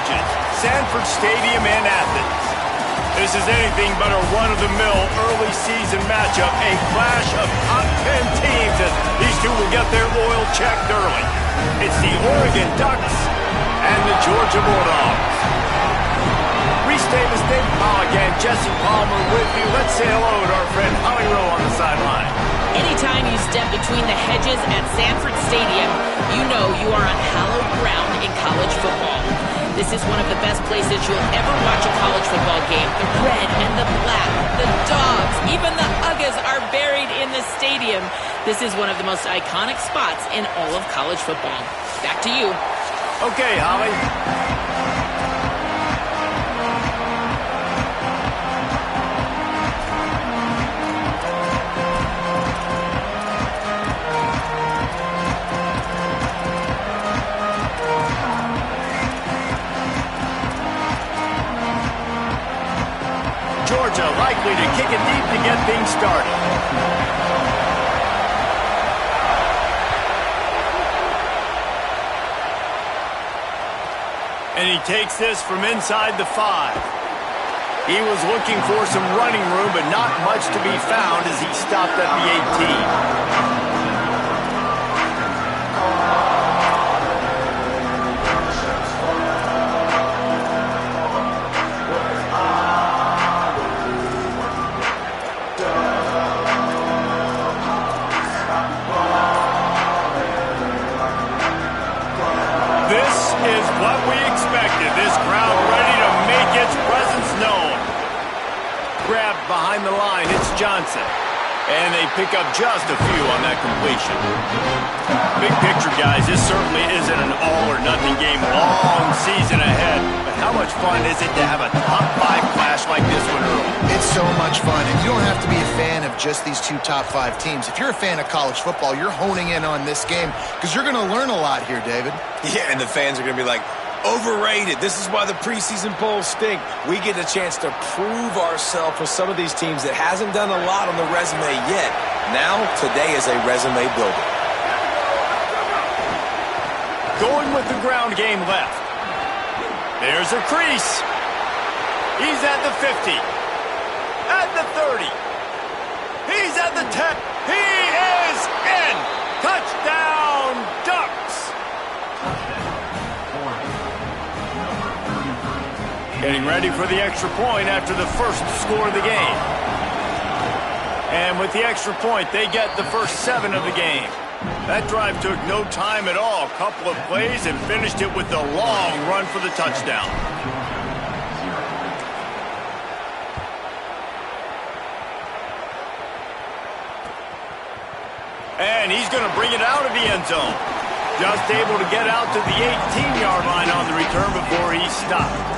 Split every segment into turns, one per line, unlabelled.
hedges, Sanford Stadium in Athens. This is anything but a run-of-the-mill early season matchup, a clash of top 10 teams as these two will get their oil checked early. It's the Oregon Ducks and the Georgia Bulldogs. Reese Davis, Dave Pollock, and Jesse Palmer with you. Let's say hello to our friend Holly Rowe on the sideline.
Anytime you step between the hedges at Sanford Stadium, you know you are on hallowed ground in college football. This is one of the best places you'll ever watch a college football game. The red and the black, the dogs, even the Uggas are buried in the stadium. This is one of the most iconic spots in all of college football. Back to you.
Okay, Holly. Georgia likely to kick it deep to get things started. And he takes this from inside the 5. He was looking for some running room, but not much to be found as he stopped at the 18. What we expected, this crowd ready to make its presence known. Grabbed behind the line, it's Johnson. And they pick up just a few on that completion. Big picture, guys, this certainly isn't an all-or-nothing game. Long season ahead. But how much fun is it to have a top 5 clash like this one early?
It's so much fun, and you don't have to be a fan of just these two top 5 teams. If you're a fan of college football, you're honing in on this game because you're going to learn a lot here, David.
Yeah, and the fans are going to be like, overrated. This is why the preseason polls stink. We get a chance to prove ourselves with some of these teams that hasn't done a lot on the resume yet. Now, today is a resume builder.
Going with the ground game left. There's a crease. He's at the 50. At the 30. He's at the 10. He is in. Touchdown, Ducks. Getting ready for the extra point after the first score of the game. And with the extra point, they get the first 7 of the game. That drive took no time at all. A couple of plays and finished it with a long run for the touchdown. And he's going to bring it out of the end zone. Just able to get out to the 18-yard line on the return before he stopped.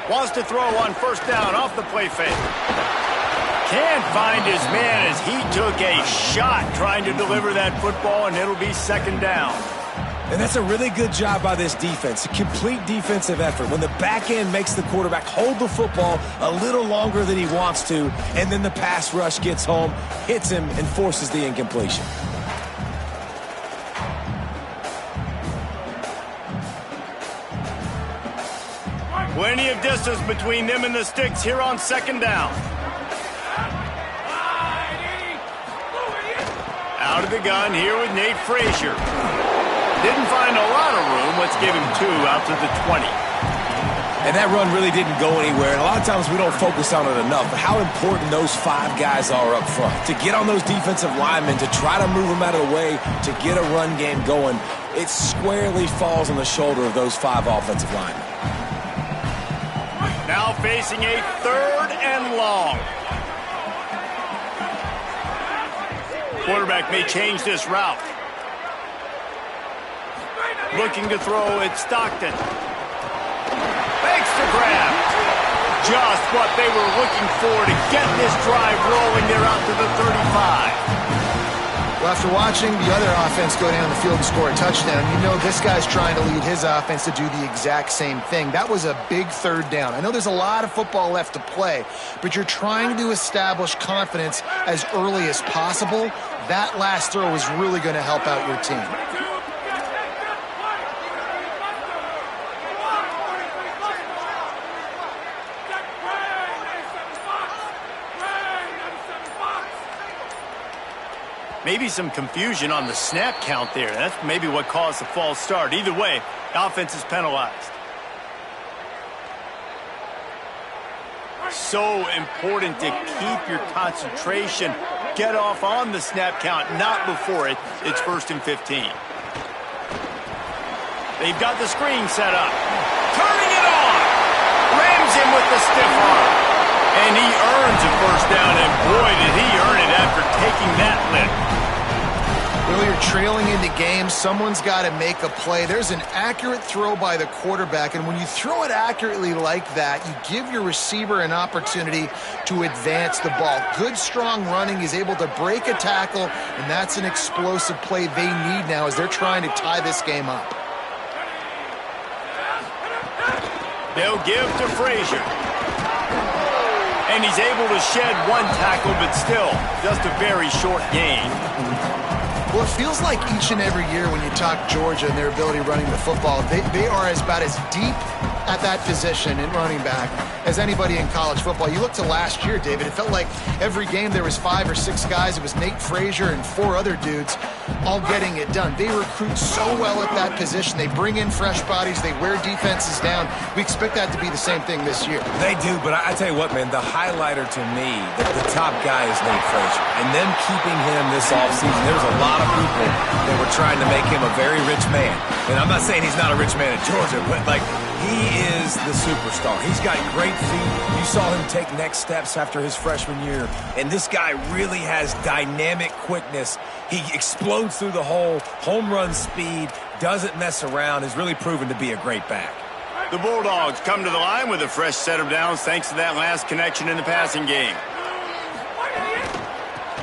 Wants to throw on first down off the play fake. Can't find his man as he took a shot trying to deliver that football, and it'll be second down.
And that's a really good job by this defense, a complete defensive effort. When the back end makes the quarterback hold the football a little longer than he wants to, and then the pass rush gets home, hits him, and forces the incompletion.
Plenty of distance between them and the sticks here on second down. Out of the gun here with Nate Frazier. Didn't find a lot of room. Let's give him 2 out to the 20.
And that run really didn't go anywhere. And a lot of times we don't focus on it enough. But how important those 5 guys are up front. To get on those defensive linemen, to try to move them out of the way, to get a run game going, it squarely falls on the shoulder of those 5 offensive linemen.
Now facing a 3rd and long. Quarterback may change this route. Looking to throw, it's Stockton. a grab. Just what they were looking for to get this drive rolling there out to the 35.
Well, after watching the other offense go down the field and score a touchdown, you know this guy's trying to lead his offense to do the exact same thing. That was a big third down. I know there's a lot of football left to play, but you're trying to establish confidence as early as possible. That last throw is really going to help out your team.
Maybe some confusion on the snap count there. That's maybe what caused the false start. Either way, the offense is penalized. So important to keep your concentration. Get off on the snap count, not before it. It's 1st and 15. They've got the screen set up. Turning it on. Rams him with the stiff arm. And he earns a first down, and boy, did he earn it after taking that lift.
Well, you're trailing into games. Someone's got to make a play. There's an accurate throw by the quarterback, and when you throw it accurately like that, you give your receiver an opportunity to advance the ball. Good, strong running. He's able to break a tackle, and that's an explosive play they need now as they're trying to tie this game up.
They'll give to Frazier. And he's able to shed one tackle, but still, just a very short gain.
Well, it feels like each and every year when you talk Georgia and their ability running the football, they are about as deep at that position in running back as anybody in college football. You look to last year, David, it felt like every game there was 5 or 6 guys. It was Nate Frazier and 4 other dudes all getting it done. They recruit so well at that position. They bring in fresh bodies. They wear defenses down. We expect that to be the same thing this year.
They do, but I tell you what, man, the highlighter to me, the top guy is Nate Frazier. And them keeping him this offseason, there's a lot of people that were trying to make him a very rich man. And I'm not saying he's not a rich man in Georgia, but like, he is the superstar. He's got great feet. You saw him take next steps after his freshman year. And this guy really has dynamic quickness. He explodes through the hole, home run speed, doesn't mess around, is really proven to be a great back.
The Bulldogs come to the line with a fresh set of downs thanks to that last connection in the passing game.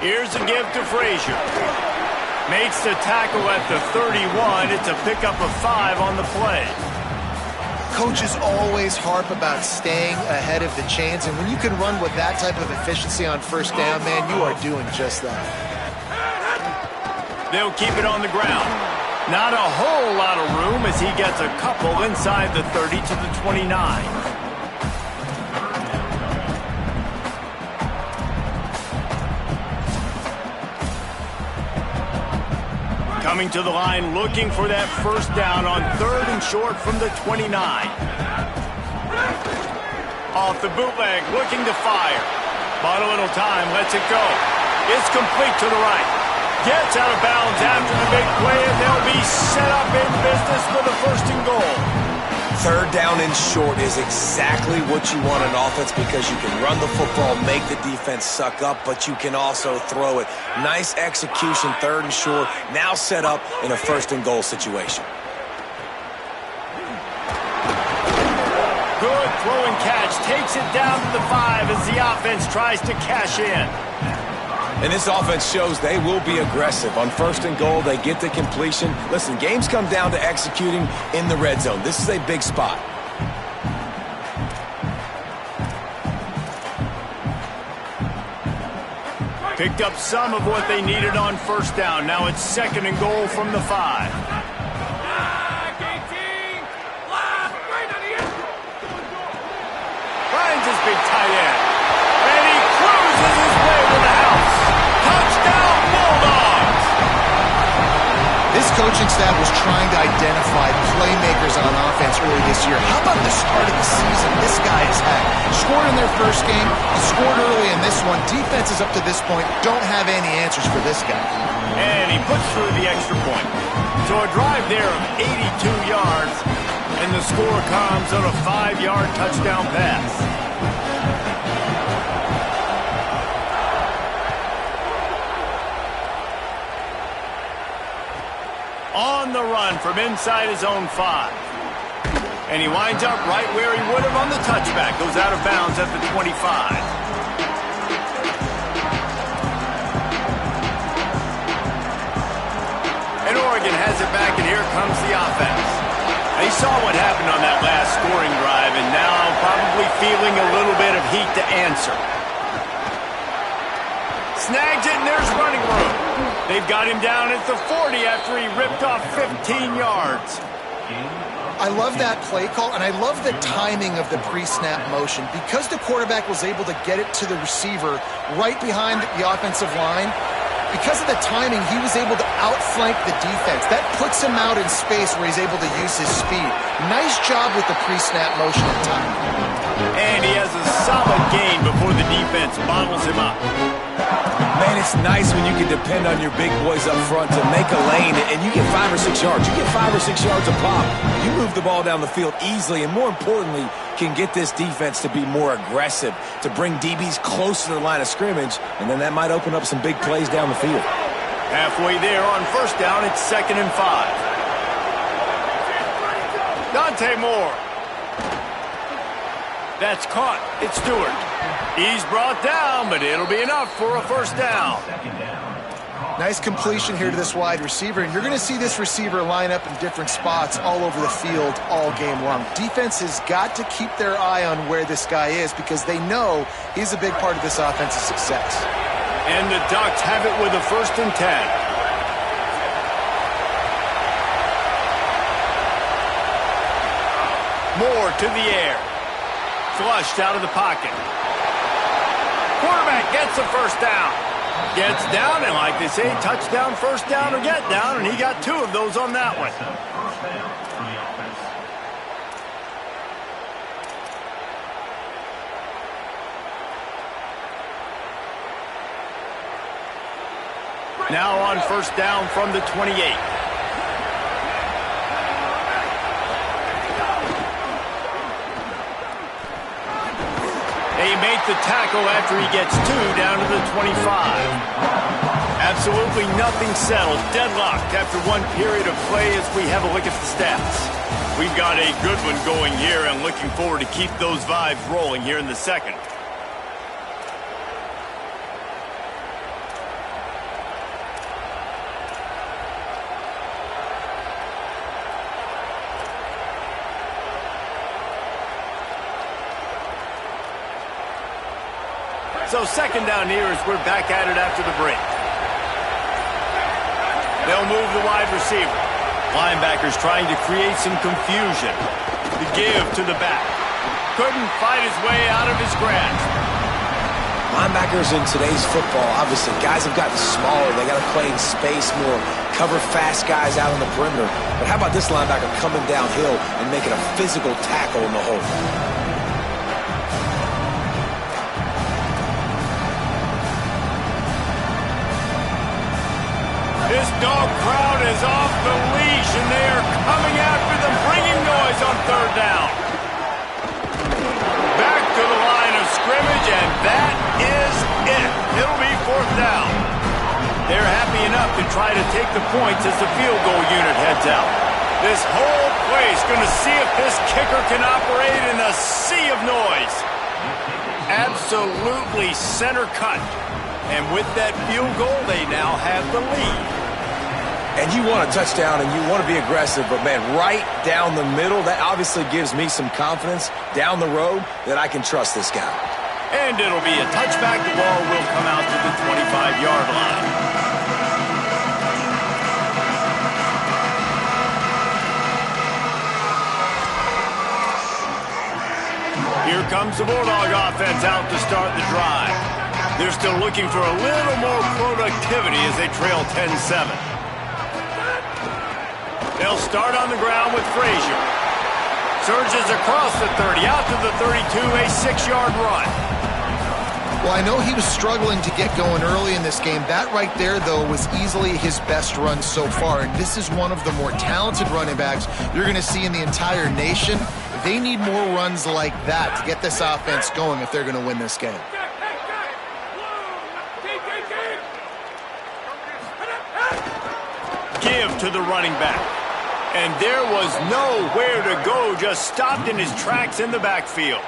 Here's a give to Frazier. Makes the tackle at the 31. It's a pickup of 5 on the play.
Coaches always harp about staying ahead of the chains, and when you can run with that type of efficiency on first down, man, you are doing just that.
They'll keep it on the ground. Not a whole lot of room as he gets a couple inside the 30 to the 29. Coming to the line, looking for that first down on 3rd and short from the 29. Off the bootleg, looking to fire. Bought a little time, lets it go. It's complete to the right. Gets out of bounds after the big play, and they'll be set up in business for the 1st and goal.
3rd down and short is exactly what you want in offense because you can run the football, make the defense suck up, but you can also throw it. Nice execution, 3rd and short, now set up in a 1st and goal situation.
Good throw and catch, takes it down to the 5 as the offense tries to cash in.
And this offense shows they will be aggressive. On 1st and goal, they get the completion. Listen, games come down to executing in the red zone. This is a big spot.
Picked up some of what they needed on 1st down. Now it's 2nd and goal from the 5. Finds his big tight end. And he cruises his way to the house. Touchdown, Bulldogs!
This coaching staff was trying to identify playmakers on offense early this year. How about the start of the season this guy has had? Scored in their first game, he scored early in this one. Defenses up to this point don't have any answers for this guy.
And he puts through the extra point. So a drive there of 82 yards, and the score comes on a 5-yard touchdown pass. On the run from inside his own 5. And he winds up right where he would have on the touchback. Goes out of bounds at the 25. And Oregon has it back, and here comes the offense. They saw what happened on that last scoring drive, and now probably feeling a little bit of heat to answer. Snags it, and there's running room. They've got him down at the 40 after he ripped off 15 yards.
I love that play call, and I love the timing of the pre-snap motion. Because the quarterback was able to get it to the receiver right behind the offensive line, because of the timing, he was able to outflank the defense. That puts him out in space where he's able to use his speed. Nice job with the pre-snap motion and timing.
And he has a solid gain before the defense bottles him up.
Man, it's nice when you can depend on your big boys up front to make a lane, and you get 5 or 6 yards. You get 5 or 6 yards a pop. You move the ball down the field easily, and more importantly, can get this defense to be more aggressive, to bring DBs closer to the line of scrimmage, and then that might open up some big plays down the field.
Halfway there on first down, it's 2nd and 5. Dante Moore. That's caught. It's Stewart. He's brought down, but it'll be enough for a first down.
Nice completion here to this wide receiver, and you're going to see this receiver line up in different spots all over the field all game long. Defense has got to keep their eye on where this guy is because they know he's a big part of this offense's success.
And the Ducks have it with a 1st and 10. Moore to the air. Flushed out of the pocket. Quarterback gets the first down. Gets down, and like they say, touchdown, first down, or get down, and he got 2 of those on that one. Now on first down from the 28. They make the tackle after he gets 2 down to the 25. Absolutely nothing settled. Deadlocked after 1 period of play as we have a look at the stats. We've got a good one going here and looking forward to keep those vibes rolling here in the second. So 2nd down here as we're back at it after the break. They'll move the wide receiver. Linebackers trying to create some confusion. The give to the back. Couldn't fight his way out of his grasp.
Linebackers in today's football, obviously, guys have gotten smaller. They got to play in space more, cover fast guys out on the perimeter. But how about this linebacker coming downhill and making a physical tackle in the hole?
This dog crowd is off the leash, and they are coming after them, bringing noise on 3rd down. Back to the line of scrimmage, and that is it. It'll be 4th down. They're happy enough to try to take the points as the field goal unit heads out. This whole place going to see if this kicker can operate in a sea of noise. Absolutely center cut. And with that field goal, they now have the lead.
And you want a touchdown and you want to be aggressive, but man, right down the middle, that obviously gives me some confidence down the road that I can trust this guy.
And it'll be a touchback. The ball will come out to the 25-yard line. Here comes the Bulldog offense out to start the drive. They're still looking for a little more productivity as they trail 10-7. They'll start on the ground with Frazier. Surges across the 30, out to the 32, a 6-yard run.
Well, I know he was struggling to get going early in this game. That right there, though, was easily his best run so far. And this is one of the more talented running backs you're going to see in the entire nation. They need more runs like that to get this offense going if they're going to win this game.
Give to the running back. And there was nowhere to go, just stopped in his tracks in the backfield.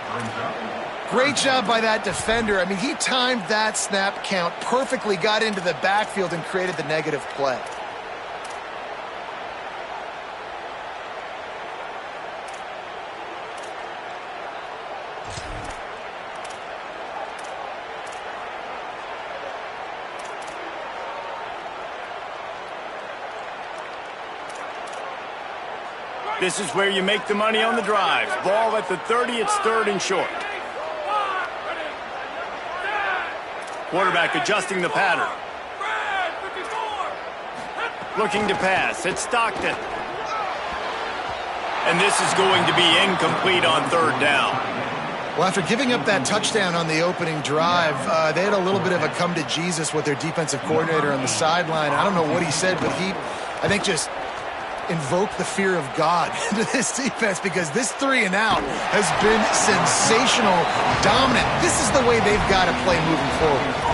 Great job by that defender. I mean, he timed that snap count perfectly, got into the backfield and created the negative play.
This is where you make the money on the drives. Ball at the 30, it's 3rd and short. Quarterback adjusting the pattern. Looking to pass. It's Stockton. And this is going to be incomplete on 3rd down.
Well, after giving up that touchdown on the opening drive, they had a little bit of a come to Jesus with their defensive coordinator on the sideline. I don't know what he said, but he, I think, just invoke the fear of God into this defense, because this 3-and-out has been sensational, dominant. This is the way they've got to play moving forward.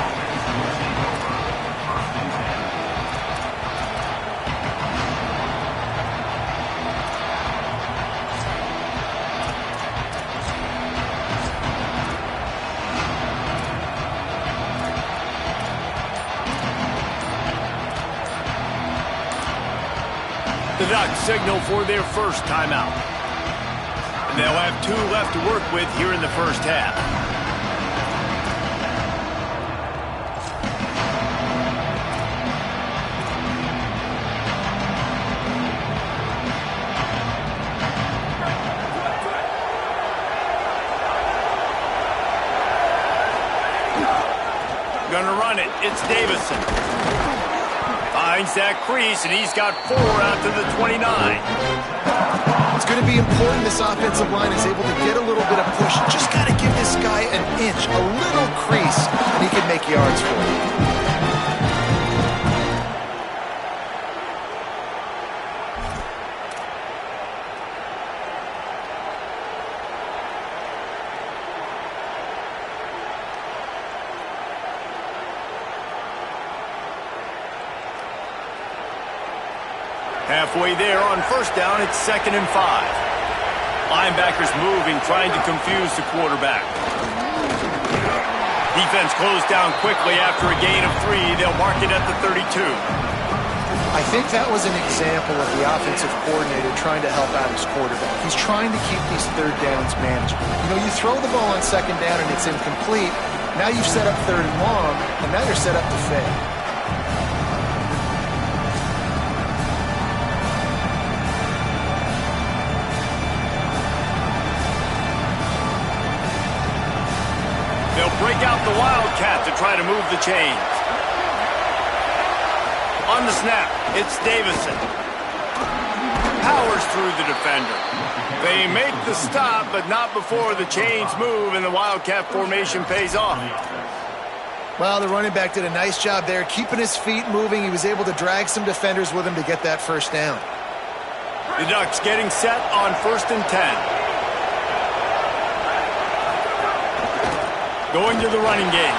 The Ducks signal for their first timeout. And they'll have 2 left to work with here in the first half. Gonna run it. It's Davison. Finds that crease, and he's got 4 out to the 29.
It's going to be important this offensive line is able to get a little bit of push. Just got to give this guy an inch, a little crease, and he can make yards for you.
Halfway there on 1st down, it's 2nd and 5. Linebackers moving, trying to confuse the quarterback. Defense closed down quickly after a gain of 3. They'll mark it at the 32.
I think that was an example of the offensive coordinator trying to help out his quarterback. He's trying to keep these 3rd downs manageable. You know, you throw the ball on 2nd down and it's incomplete. Now you've set up 3rd and long, and now you're set up to fail.
Break out the Wildcat to try to move the chains. On the snap, it's Davison. Powers through the defender. They make the stop, but not before the chains move and the Wildcat formation pays off.
Well, the running back did a nice job there, keeping his feet moving. He was able to drag some defenders with him to get that 1st down.
The Ducks getting set on 1st and 10. Going to the running game.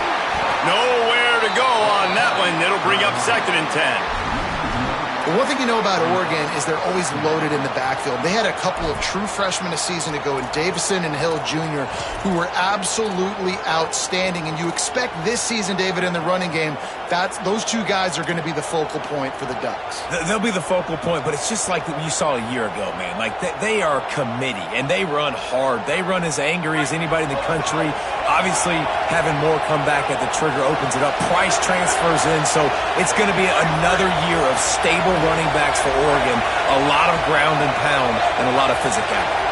Nowhere to go on that one. It'll bring up 2nd and 10.
The one thing you know about Oregon is they're always loaded in the backfield. They had a couple of true freshmen a season ago in Davison and Hill Jr. who were absolutely outstanding. And you expect this season, David, in the running game, those 2 guys are going to be the focal point for the Ducks.
They'll be the focal point, but it's just like you saw a year ago, man. Like, they are a committee, and they run hard. They run as angry as anybody in the country. Obviously, having more come back at the trigger opens it up. Price transfers in, so it's going to be another year of stable running backs for Oregon. A lot of ground and pound and a lot of physicality.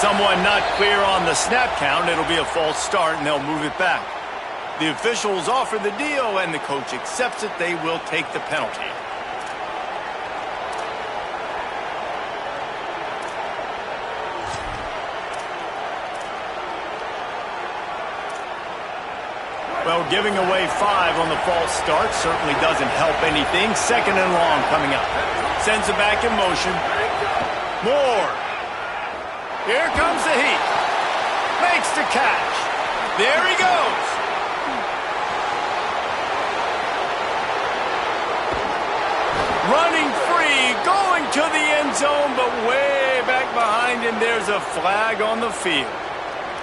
Someone not clear on the snap count. It'll be a false start, and they'll move it back. The officials offer the deal, and the coach accepts it. They will take the penalty. Well, giving away 5 on the false start certainly doesn't help anything. 2nd and long coming up. Sends it back in motion. Moore. Here comes the heat. Makes the catch. There he goes. end zone, but way back behind him, there's a flag on the field.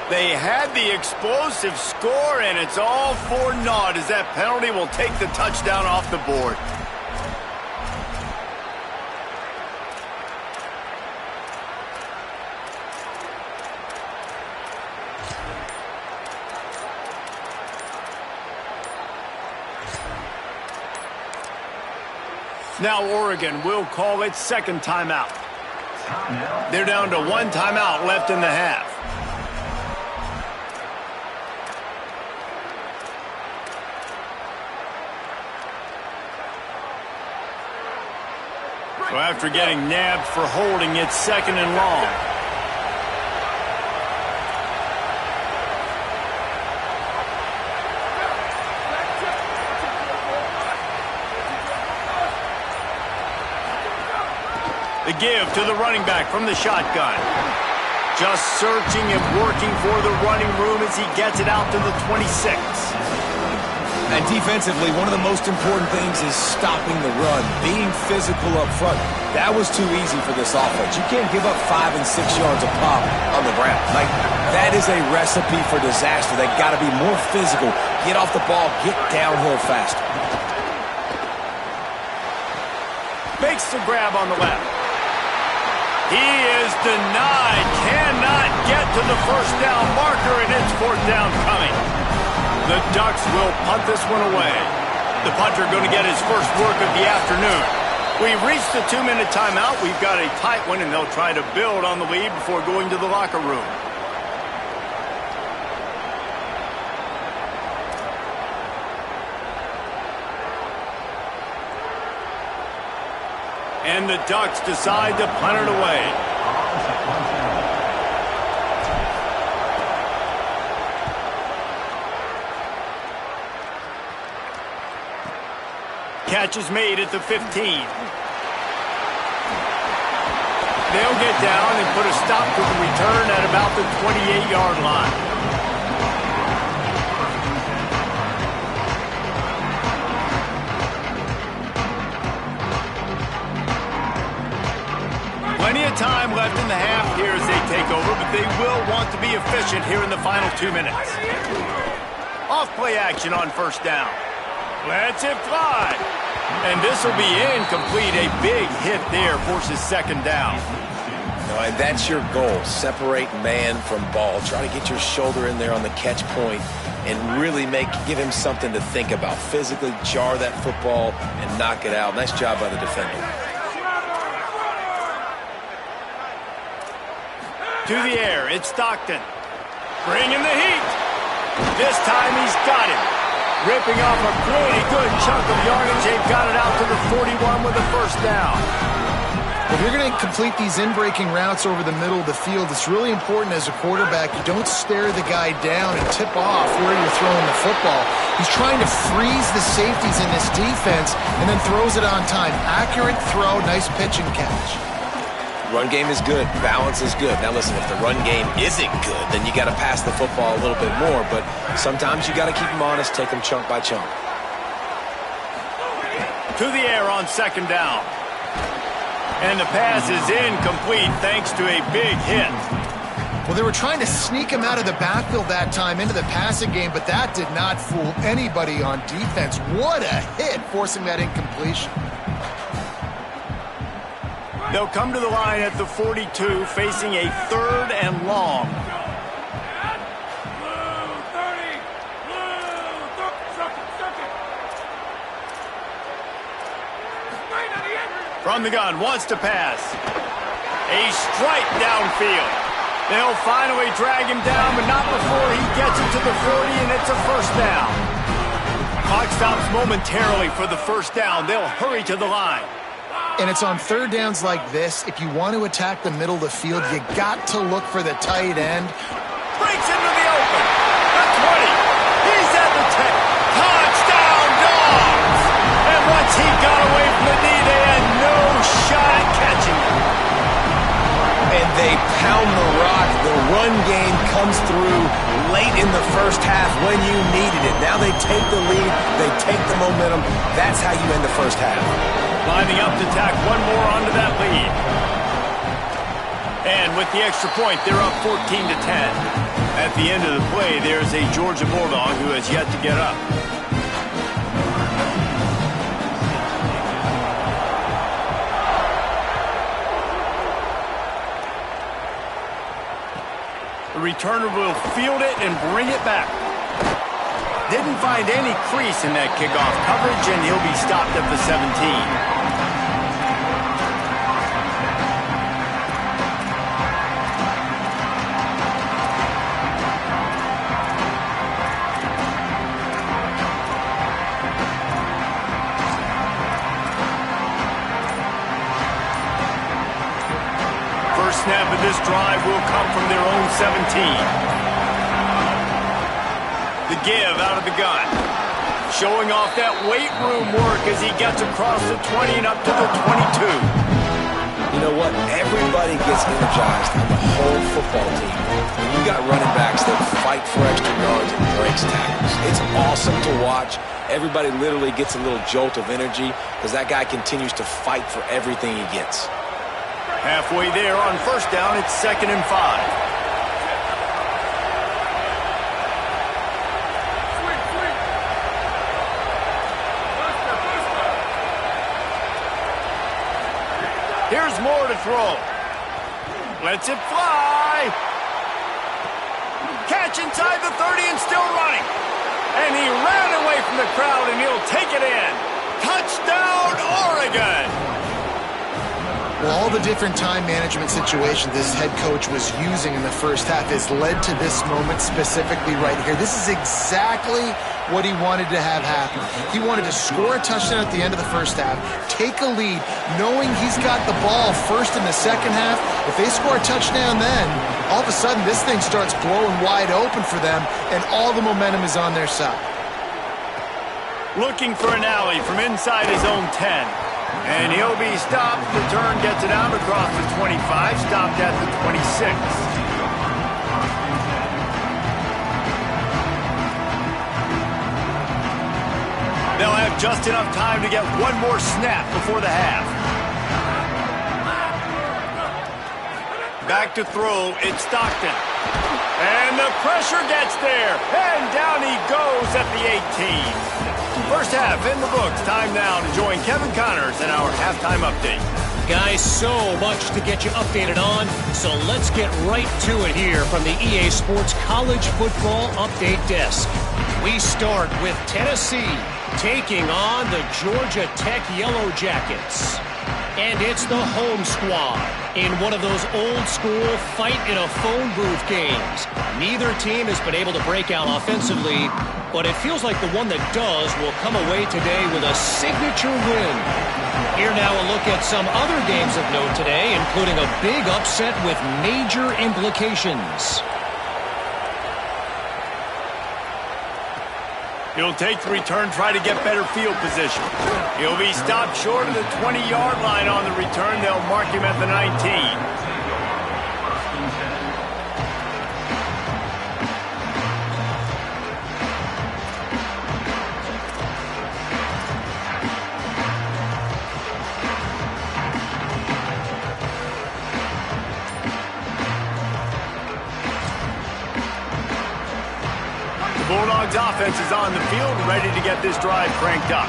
They had the explosive score, and it's all for naught as that penalty will take the touchdown off the board. Now Oregon will call its second timeout. They're down to one timeout left in the half. So after getting nabbed for holding, it's second and long. The give to the running back from the shotgun. Just searching and working for the running room as he gets it out to the 26.
And defensively, one of the most important things is stopping the run, being physical up front. That was too easy for this offense. You can't give up 5 and 6 yards a pop on the ground. Like, that is a recipe for disaster. They got to be more physical, get off the ball, get downhill faster.
Makes the grab on the left. He is denied, cannot get to the first down marker, and it's fourth down coming. The Ducks will punt this one away. The punter going to get his first work of the afternoon. We've reached the 2-minute timeout. We've got a tight one, and they'll try to build on the lead before going to the locker room. And the Ducks decide to punt it away. Catch is made at the 15. They'll get down and put a stop to the return at about the 28-yard line. Plenty of time left in the half here as they take over, but they will want to be efficient here in the final 2 minutes. Off-play action on first down. Lets it fly. And this will be incomplete. A big hit there forces second down.
No, and that's your goal. Separate man from ball. Try to get your shoulder in there on the catch point and really give him something to think about. Physically jar that football and knock it out. Nice job by the defender.
To the air, it's Stockton. Bringing the heat. This time he's got it. Ripping off a pretty good chunk of yardage. They've got it out to the 41 with a first down.
If you're going to complete these in-breaking routes over the middle of the field, it's really important as a quarterback you don't stare the guy down and tip off where you're throwing the football. He's trying to freeze the safeties in this defense and then throws it on time. Accurate throw, nice pitch and catch.
Run game is good. Balance is good. Now listen, if the run game isn't good, then you got to pass the football a little bit more. But sometimes you got to keep them honest, take them chunk by chunk.
To the air on second down. And the pass is incomplete thanks to a big hit.
Well, they were trying to sneak him out of the backfield that time into the passing game, but that did not fool anybody on defense. What a hit, forcing that incompletion.
They'll come to the line at the 42, facing a third and long. From the gun, wants to pass. A strike downfield. They'll finally drag him down, but not before he gets it to the 40, and it's a first down. Clock stops momentarily for the first down. They'll hurry to the line.
And it's on third downs like this. If you want to attack the middle of the field, you got to look for the tight end.
Breaks into the open. The 20. He's at the 10. Touchdown, Dogs! And once he got away from the knee, they had no shot at catching him.
And they pound the rock. The run game comes through late in the first half when you needed it. Now they take the lead. They take the momentum. That's how you end the first half.
Lining up to tack one more onto that lead. And with the extra point, they're up 14-10. At the end of the play, there's a Georgia Bulldog who has yet to get up. The returner will field it and bring it back. Didn't find any crease in that kickoff coverage, and he'll be stopped at the 17. Snap of this drive will come from their own 17. The give out of the gun. Showing off that weight room work as he gets across the 20 and up to the 22.
You know what? Everybody gets energized on the whole football team. When you got running backs that fight for extra yards and breaks tackles, it's awesome to watch. Everybody literally gets a little jolt of energy because that guy continues to fight for everything he gets.
Halfway there on first down, it's 2nd and 5. Here's more to throw. Lets it fly. Catch inside the 30 and still running. And he ran away from the crowd, and he'll take it in. Touchdown, Oregon!
Well, all the different time management situations this head coach was using in the first half has led to this moment specifically right here. This is exactly what he wanted to have happen. He wanted to score a touchdown at the end of the first half, take a lead, knowing he's got the ball first in the second half. If they score a touchdown then, all of a sudden this thing starts blowing wide open for them, and all the momentum is on their side.
Looking for an alley from inside his own 10. And he'll be stopped. The turn gets it out across the 25, stopped at the 26. They'll have just enough time to get one more snap before the half. Back to throw, it's Stockton. And the pressure gets there. And down he goes at the 18. First half in the books. Time now to join Kevin Connors in our halftime update.
Guys, so much to get you updated on, so let's get right to it here from the EA Sports College Football Update Desk. We start with Tennessee taking on the Georgia Tech Yellow Jackets. And it's the home squad in one of those old-school fight-in-a-phone-booth games. Neither team has been able to break out offensively, but it feels like the one that does will come away today with a signature win. Here now a look at some other games of note today, including a big upset with major implications.
He'll take the return, try to get better field position. He'll be stopped short of the 20-yard line on the return. They'll mark him at the 19. Bulldogs offense is on the field, ready to get this drive cranked up.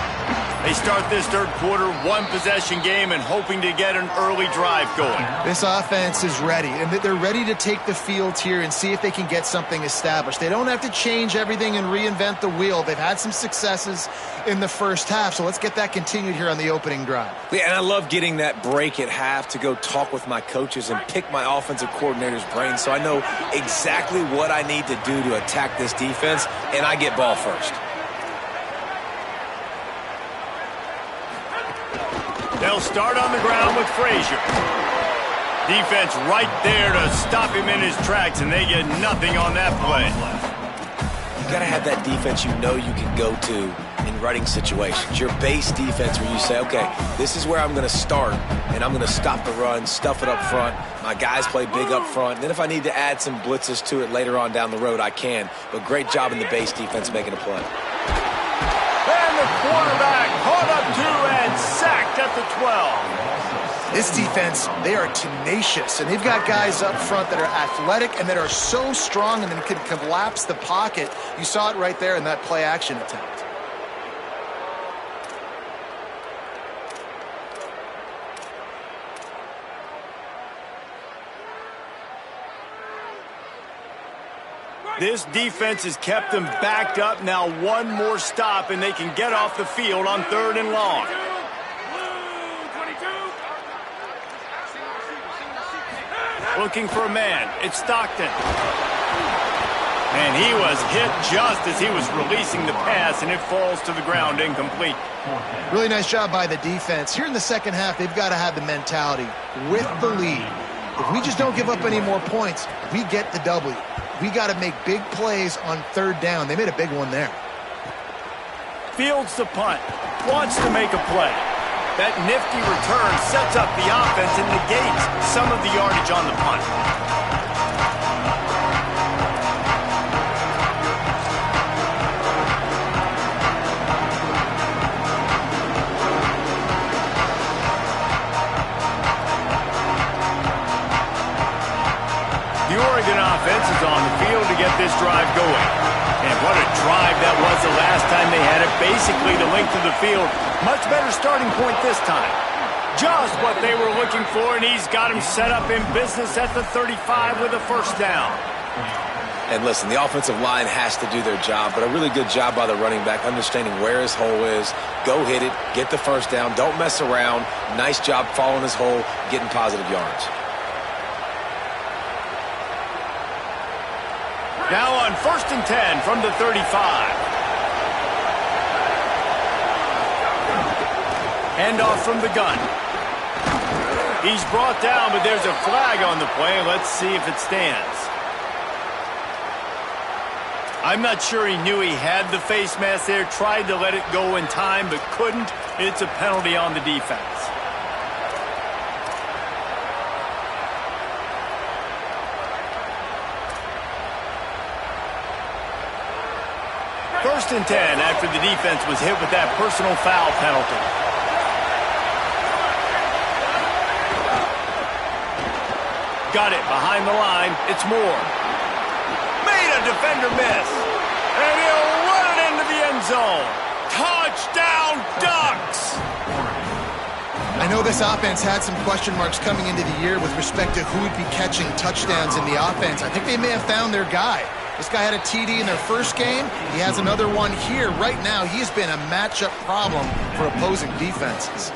They start this third quarter, one-possession game, and hoping to get an early drive going.
This offense is ready, and they're ready to take the field here and see if they can get something established. They don't have to change everything and reinvent the wheel. They've had some successes in the first half, so let's get that continued here on the opening drive.
Yeah, and I love getting that break at half to go talk with my coaches and pick my offensive coordinator's brain so I know exactly what I need to do to attack this defense, and I get ball first.
They'll start on the ground with Frazier. Defense right there to stop him in his tracks, and they get nothing on that play.
You got to have that defense you know you can go to in running situations. Your base defense where you say, okay, this is where I'm going to start, and I'm going to stop the run, stuff it up front. My guys play big up front. And then if I need to add some blitzes to it later on down the road, I can. But great job in the base defense making a play.
And the quarterback caught up to and sacked at the 12.
This defense, they are tenacious, and they've got guys up front that are athletic and that are so strong and then can collapse the pocket. You saw it right there in that play-action attempt.
This defense has kept them backed up. Now one more stop, and they can get off the field on 3rd and long. Looking for a man. It's Stockton. And he was hit just as he was releasing the pass, and it falls to the ground incomplete.
Really nice job by the defense. Here in the second half, they've got to have the mentality with the lead. If we just don't give up any more points, we get the W. We got to make big plays on 3rd down. They made a big one there.
Fields the punt. Wants to make a play. That nifty return sets up the offense and negates some of the yardage on the punt. The Oregon offense is on the field to get this drive going. And what a drive that was the last time they had it, basically the length of the field. Much better starting point this time. Just what they were looking for, and he's got him set up in business at the 35 with a 1st down.
And listen, the offensive line has to do their job, but a really good job by the running back, understanding where his hole is. Go hit it, get the 1st down, don't mess around. Nice job following his hole, getting positive yards.
Now on 1st and 10 from the 35. Handoff from the gun. He's brought down, but there's a flag on the play. Let's see if it stands. I'm not sure he knew he had the face mask there. Tried to let it go in time, but couldn't. It's a penalty on the defense. First and 10 after the defense was hit with that personal foul penalty. Got it behind the line. It's Moore. Made a defender miss. And he'll run it into the end zone. Touchdown, Ducks!
I know this offense had some question marks coming into the year with respect to who would be catching touchdowns in the offense. I think they may have found their guy. This guy had a TD in their first game. He has another one here. Right now, he's been a matchup problem for opposing defenses.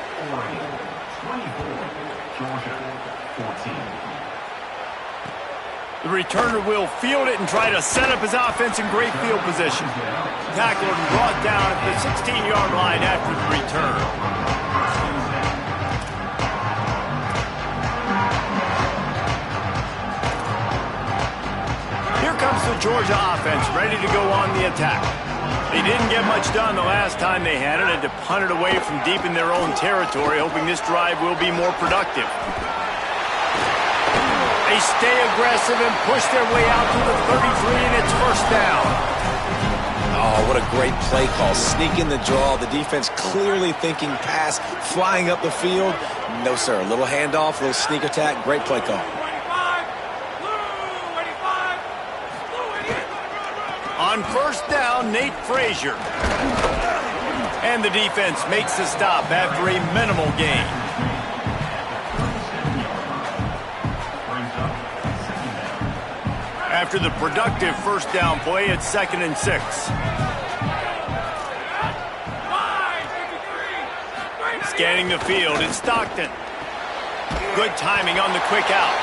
The returner will field it and try to set up his offense in great field position. Tackled and brought down at the 16-yard line after the return. Here comes the Georgia offense, ready to go on the attack. They didn't get much done the last time they had it, had to punt it away from deep in their own territory, hoping this drive will be more productive. They stay aggressive and push their way out to the 33, and it's 1st down.
Oh, what a great play call. Sneaking the draw. The defense clearly thinking pass, flying up the field. No, sir. A little handoff, a little sneak attack. Great play call.
On 1st down, Nate Frazier. And the defense makes the stop after a minimal gain. After the productive 1st down play, it's 2nd and 6. Scanning the field, it's Stockton. Good timing on the quick out.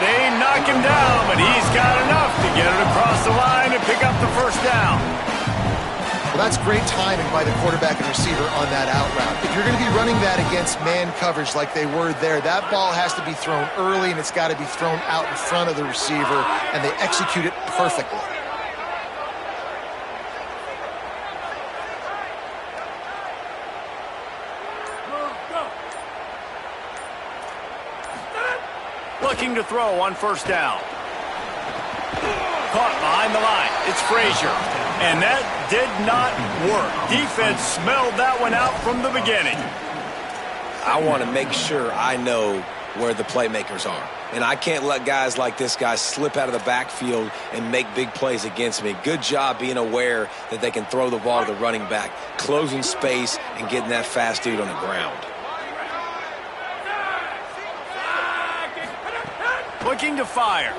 They knock him down, but he's got enough to get it across the line and pick up the 1st down.
Well, that's great timing by the quarterback and receiver on that out route. If you're going to be running that against man coverage like they were there, that ball has to be thrown early and it's got to be thrown out in front of the receiver, and they execute it perfectly.
Looking to throw on 1st down. Caught behind the line. It's Frazier. And that did not work. Defense smelled that one out from the beginning.
I want to make sure I know where the playmakers are. And I can't let guys like this guy slip out of the backfield and make big plays against me. Good job being aware that they can throw the ball to the running back, closing space and getting that fast dude on the ground.
Looking to fire.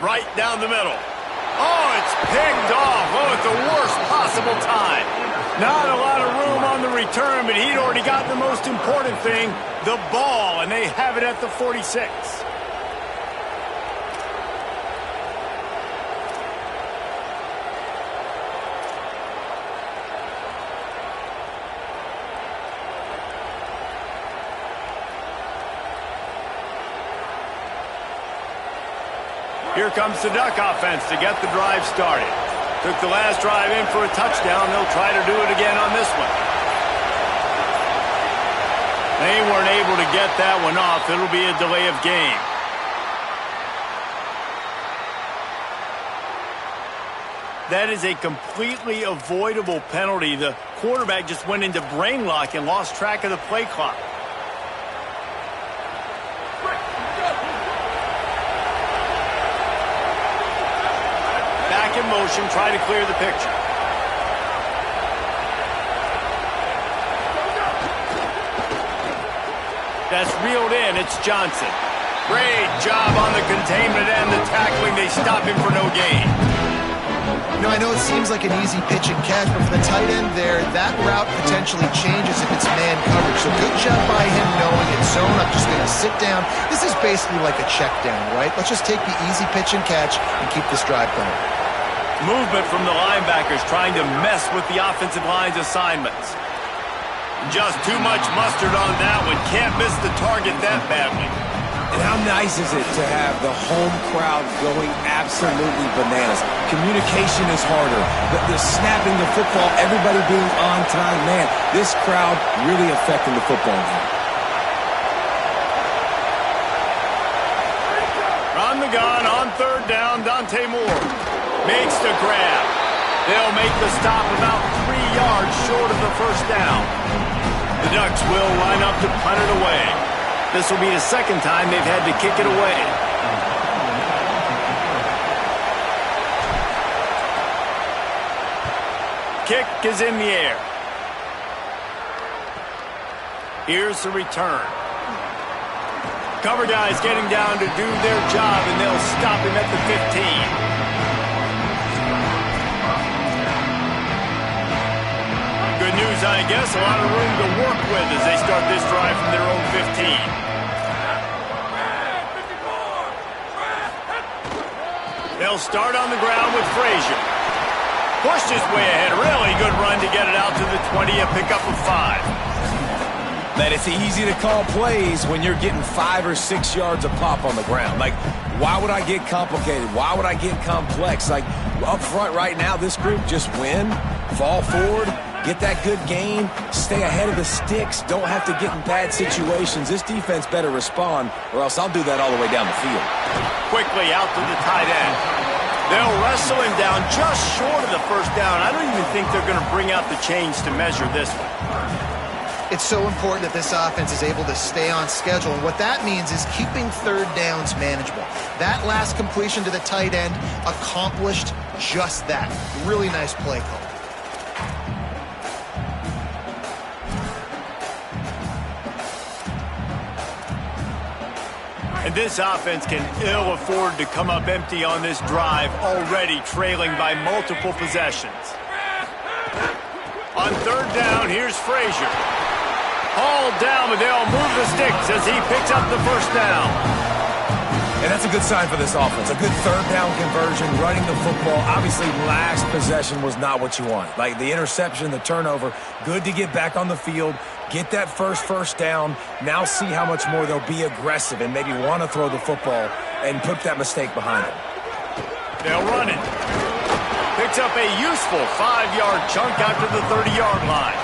Right down the middle. Oh, it's picked off. Oh, at the worst possible time. Not a lot of room on the return, but he'd already got the most important thing, the ball, and they have it at the 46. Here comes the Duck offense to get the drive started. Took the last drive in for a touchdown. They'll try to do it again on this one. They weren't able to get that one off. It'll be a delay of game. That is a completely avoidable penalty. The quarterback just went into brain lock and lost track of the play clock. Back in motion, try to clear the picture. That's reeled in. It's Johnson. Great job on the containment and the tackling. They stop him for no gain.
You know, I know it seems like an easy pitch and catch, but for the tight end there, that route potentially changes if it's man coverage. So good job by him knowing it's zone. I'm just going to sit down. This is basically like a check down, right? Let's just take the easy pitch and catch and keep this drive going.
Movement from the linebackers trying to mess with the offensive line's assignments. Just too much mustard on that one. Can't miss the target that badly.
And how nice is it to have the home crowd going absolutely bananas? Communication is harder. The snapping the football, everybody being on time. Man, this crowd really affecting the football game.
On the gun, on third down, Dante Moore makes the grab. They'll make the stop about 3 yards short of the first down. The Ducks will line up to punt it away. This will be the second time they've had to kick it away. Kick is in the air. Here's the return. Cover guys getting down to do their job, and they'll stop him at the 15. Good news, I guess. A lot of room to work with as they start this drive from their own 15. They'll start on the ground with Frazier. Pushed his way ahead. Really good run to get it out to the 20, a pickup of 5.
Man, it's easy to call plays when you're getting 5 or 6 yards a pop on the ground. Like, why would I get complicated? Why would I get complex? Like, up front right now, this group just win, fall forward, get that good gain, stay ahead of the sticks, don't have to get in bad situations. This defense better respond, or else I'll do that all the way down the field.
Quickly out to the tight end. They'll wrestle him down just short of the first down. I don't even think they're going to bring out the chains to measure this one.
It's so important that this offense is able to stay on schedule, and what that means is keeping third downs manageable. That last completion to the tight end accomplished just that. Really nice play call.
And this offense can ill afford to come up empty on this drive, already trailing by multiple possessions. On third down, here's Frazier. Hauled down, but they'll move the sticks as he picks up the first down.
And that's a good sign for this offense. A good third down conversion, running the football. Obviously, last possession was not what you want. Like the interception, the turnover, good to get back on the field, get that first down. Now see how much more they'll be aggressive and maybe want to throw the football and put that mistake behind them.
They'll run it. Picks up a useful 5-yard chunk out to the 30-yard line.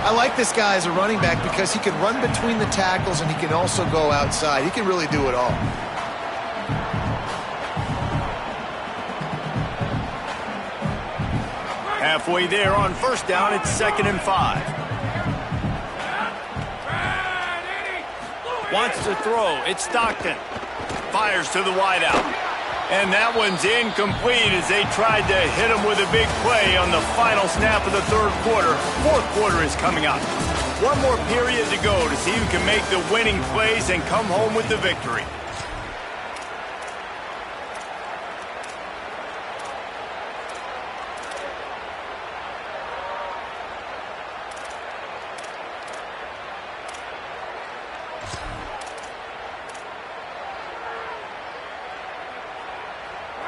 I like this guy as a running back because he can run between the tackles and he can also go outside. He can really do it all.
Halfway there on first down, it's 2nd and 5. Wants to throw. It's Stockton. Fires to the wideout. And that one's incomplete as they tried to hit him with a big play on the final snap of the third quarter. Fourth quarter is coming up. One more period to go to see who can make the winning plays and come home with the victory.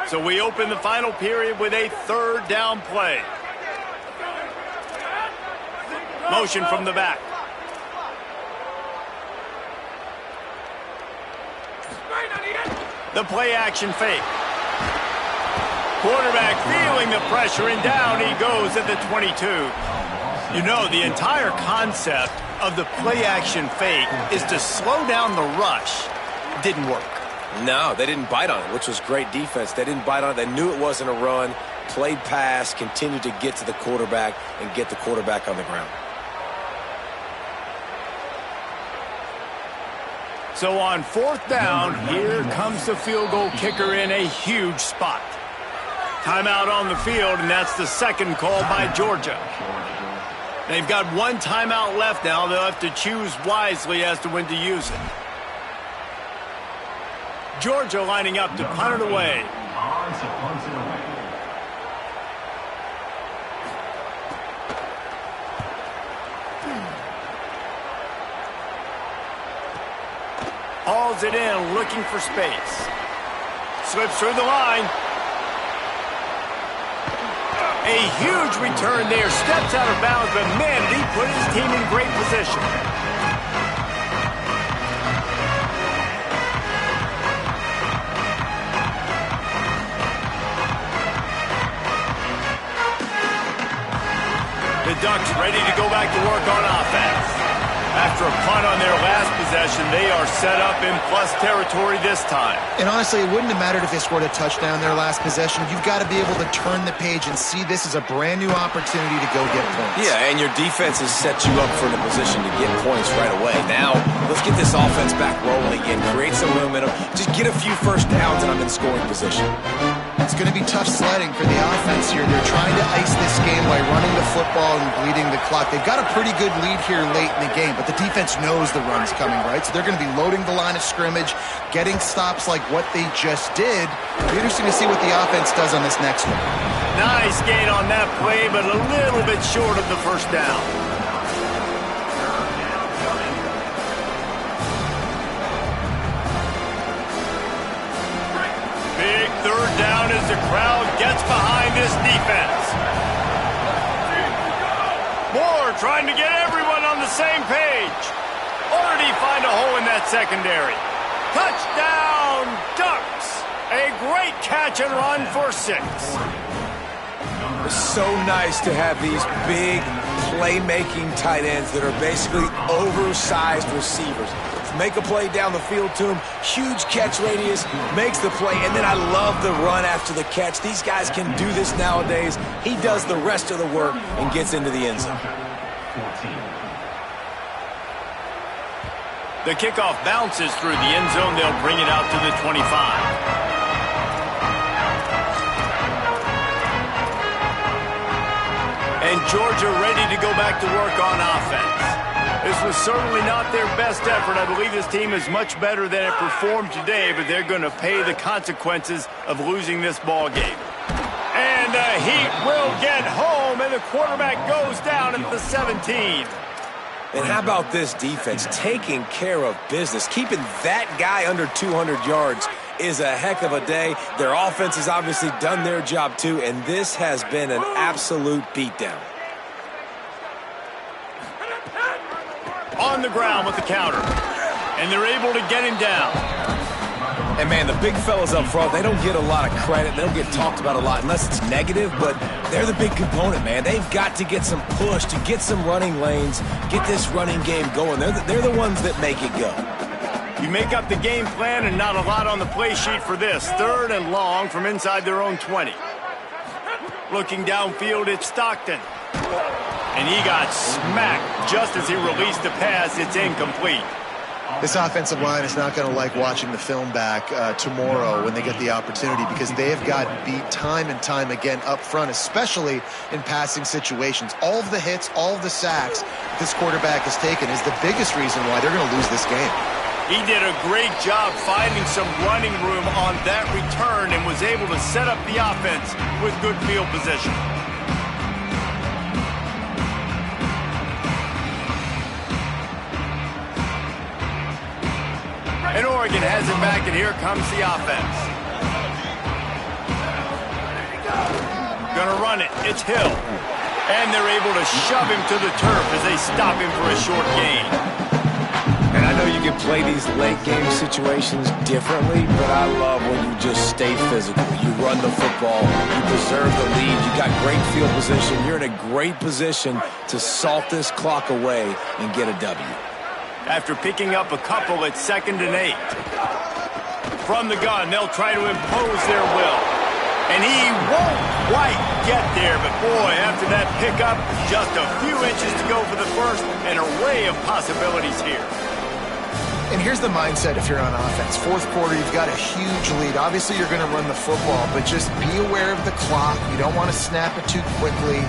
So we open the final period with a third down play. Motion from the back. The play action fake. Quarterback feeling the pressure, and down he goes at the 22. You know, the entire concept of the play action fake is to slow down the rush. Didn't work.
No, they didn't bite on it, which was great defense. They didn't bite on it. They knew it wasn't a run, played pass, continued to get to the quarterback and get the quarterback on the ground.
So on fourth down, here comes the field goal kicker in a huge spot. Timeout on the field, and that's the second call by Georgia. They've got one timeout left now. They'll have to choose wisely as to when to use it. Georgia lining up to punt it away. Hauls it in, looking for space. Slips through the line. A huge return there. Steps out of bounds, but man, did he put his team in great position. The Ducks ready to go back to work on offense. After a punt on their last possession, they are set up in plus territory this time.
And honestly, it wouldn't have mattered if they scored a touchdown their last possession. You've got to be able to turn the page and see this as a brand new opportunity to go get points.
Yeah, and your defense has set you up for the position to get points right away. Now, let's get this offense back rolling again, create some momentum, just get a few first downs, and I'm in scoring position.
It's going to be tough sledding for the offense here. They're trying to ice this game by running the football and bleeding the clock. They've got a pretty good lead here late in the game, but the defense knows the run's coming, right? So they're going to be loading the line of scrimmage, getting stops like what they just did. It'll be interesting to see what the offense does on this next one.
Nice gain on that play, but a little bit short of the first down. Big third down as the crowd gets behind this defense. Moore trying to get everyone on the same page. Or did he find a hole in that secondary? Touchdown, Ducks! A great catch and run for 6.
It's so nice to have these big playmaking tight ends that are basically oversized receivers. Make a play down the field to him, huge catch radius, makes the play, and then I love the run after the catch. These guys can do this nowadays. He does the rest of the work and gets into the end zone.
The kickoff bounces through the end zone. They'll bring it out to the 25. And Georgia ready to go back to work on offense. This was certainly not their best effort. I believe this team is much better than it performed today, but they're going to pay the consequences of losing this ball game. And the Heat will get home, and the quarterback goes down at the 17.
And how about this defense taking care of business? Keeping that guy under 200 yards is a heck of a day. Their offense has obviously done their job too, and this has been an absolute beatdown.
On the ground with the counter, and they're able to get him down.
And, man, the big fellas up front, they don't get a lot of credit. They don't get talked about a lot unless it's negative, but they're the big component, man. They've got to get some push, to get some running lanes, get this running game going. They're the ones that make it go.
You make up the game plan and not a lot on the play sheet for this. Third and long from inside their own 20. Looking downfield, it's Stockton. And he got smacked just as he released the pass. It's incomplete.
This offensive line is not going to like watching the film back tomorrow when they get the opportunity, because they have got beat time and time again up front, especially in passing situations. All of the hits, all of the sacks this quarterback has taken is the biggest reason why they're going to lose this game.
He did a great job finding some running room on that return and was able to set up the offense with good field position. And Oregon has it back, and here comes the offense. Gonna run it. It's Hill. And they're able to shove him to the turf as they stop him for a short gain.
And I know you can play these late game situations differently, but I love when you just stay physical. You run the football, you preserve the lead, you got great field position. You're in a great position to salt this clock away and get a W.
After picking up a couple at 2nd and 8. From the gun, they'll try to impose their will. And he won't quite get there, but boy, after that pickup, just a few inches to go for the first, an array of possibilities here.
And here's the mindset if you're on offense. Fourth quarter, you've got a huge lead. Obviously, you're going to run the football, but just be aware of the clock. You don't want to snap it too quickly.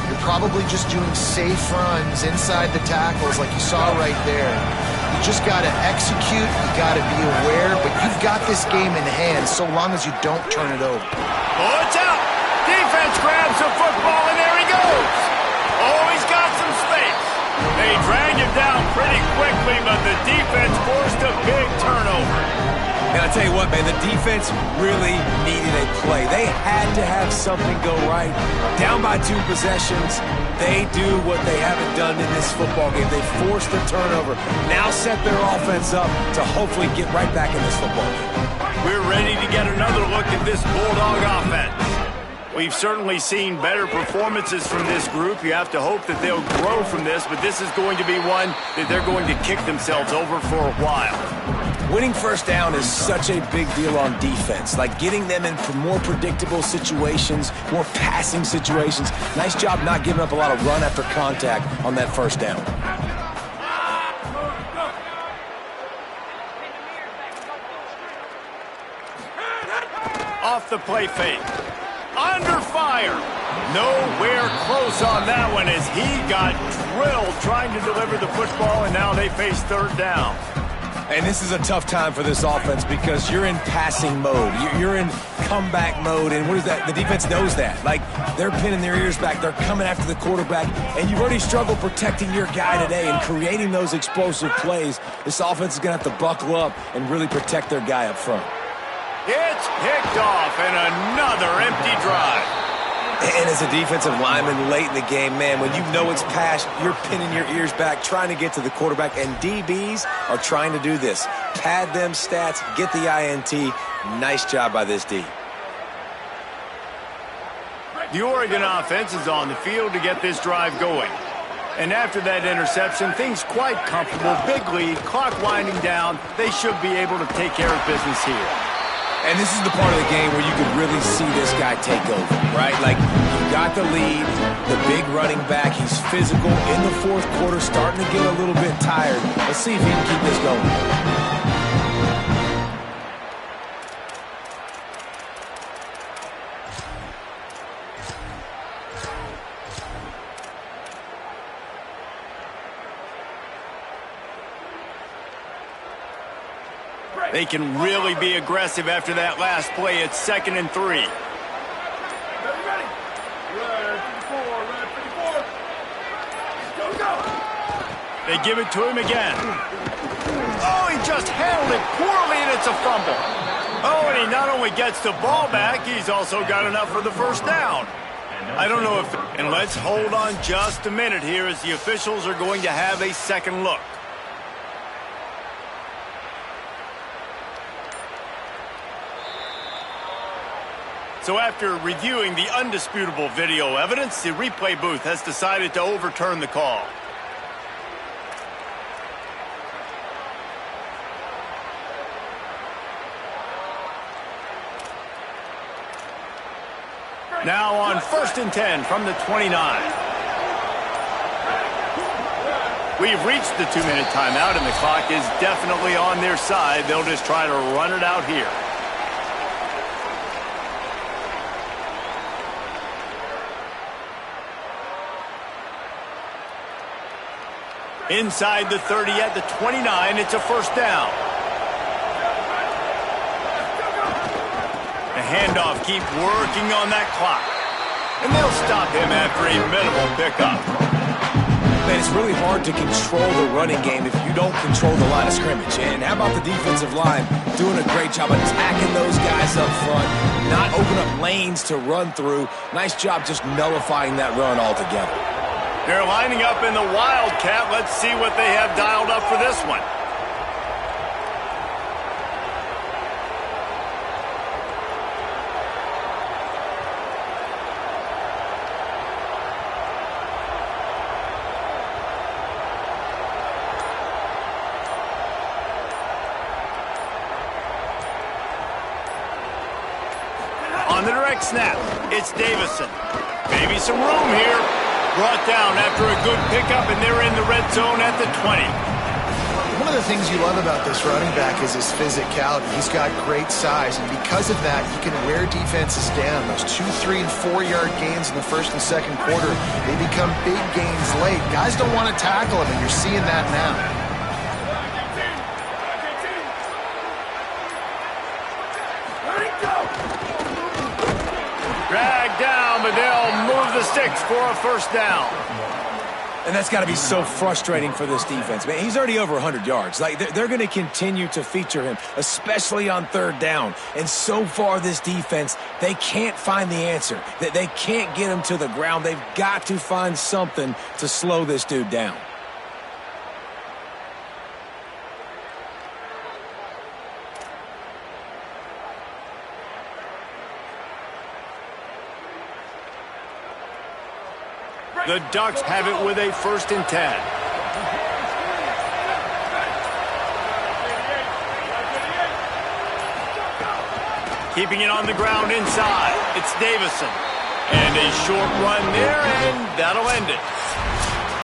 You're probably just doing safe runs inside the tackles like you saw right there. You just got to execute. You got to be aware, but you've got this game in hand so long as you don't turn it over.
Oh, it's out. Defense grabs the football, and there he goes. Oh, he's got some space. They drag him down pretty quickly, but the defense forced a big turnover.
And I tell you what, man, the defense really needed a play. They had to have something go right. Down by 2 possessions, they do what they haven't done in this football game. They forced the turnover, now set their offense up to hopefully get right back in this football game.
We're ready to get another look at this Bulldog offense. We've certainly seen better performances from this group. You have to hope that they'll grow from this, but this is going to be one that they're going to kick themselves over for a while.
Winning first down is such a big deal on defense, like getting them in more predictable situations, more passing situations. Nice job not giving up a lot of run after contact on that first down.
Off the play fake. Under fire. Nowhere close on that one as he got drilled trying to deliver the football, and now they face 3rd down.
And this is a tough time for this offense because you're in passing mode. You're in comeback mode, and what is that? The defense knows that. Like, they're pinning their ears back. They're coming after the quarterback, and you've already struggled protecting your guy today and creating those explosive plays. This offense is going to have to buckle up and really protect their guy up front.
It's picked off, and another empty drive.
And as a defensive lineman late in the game, man, when you know it's past, you're pinning your ears back, trying to get to the quarterback, and DBs are trying to do this. Pad them stats, get the INT. Nice job by this D.
The Oregon offense is on the field to get this drive going. And after that interception, things quite comfortable. Big lead, clock winding down. They should be able to take care of business here.
And this is the part of the game where you could really see this guy take over, right? Like, you got the lead, the big running back. He's physical in the 4th quarter, starting to get a little bit tired. Let's see if he can keep this going.
They can really be aggressive after that last play. It's 2nd and 3. They give it to him again. Oh, he just handled it poorly, and it's a fumble. Oh, and he not only gets the ball back, he's also got enough for the first down. I don't know if... And let's hold on just a minute here as the officials are going to have a second look. So after reviewing the undisputable video evidence, the replay booth has decided to overturn the call. Now on 1st and 10 from the 29. We've reached the 2-minute timeout, and the clock is definitely on their side. They'll just try to run it out here. Inside the 30 at the 29, it's a first down. The handoff, keep working on that clock. And they'll stop him after a minimal pickup.
Man, it's really hard to control the running game if you don't control the line of scrimmage. And how about the defensive line doing a great job attacking those guys up front, not open up lanes to run through. Nice job just nullifying that run altogether.
They're lining up in the Wildcat. Let's see what they have dialed up for this one. On the direct snap, it's Davison. Maybe some room here. Brought down after a good pickup, and they're in the red zone at the 20.
One of the things you love about this running back is his physicality. He's got great size, and because of that, he can wear defenses down. Those 2-, 3-, and 4-yard gains in the first and second quarter, they become big gains late. Guys don't want to tackle him, and you're seeing that now.
Dragged down, but they'll move the sticks for a first down.
And that's got to be so frustrating for this defense. Man, he's already over 100 yards. Like, they're going to continue to feature him, especially on third down. And so far, this defense, they can't find the answer. They can't get him to the ground. They've got to find something to slow this dude down.
The Ducks have it with a 1st and 10. Keeping it on the ground inside. It's Davison. And a short run there, and that'll end it.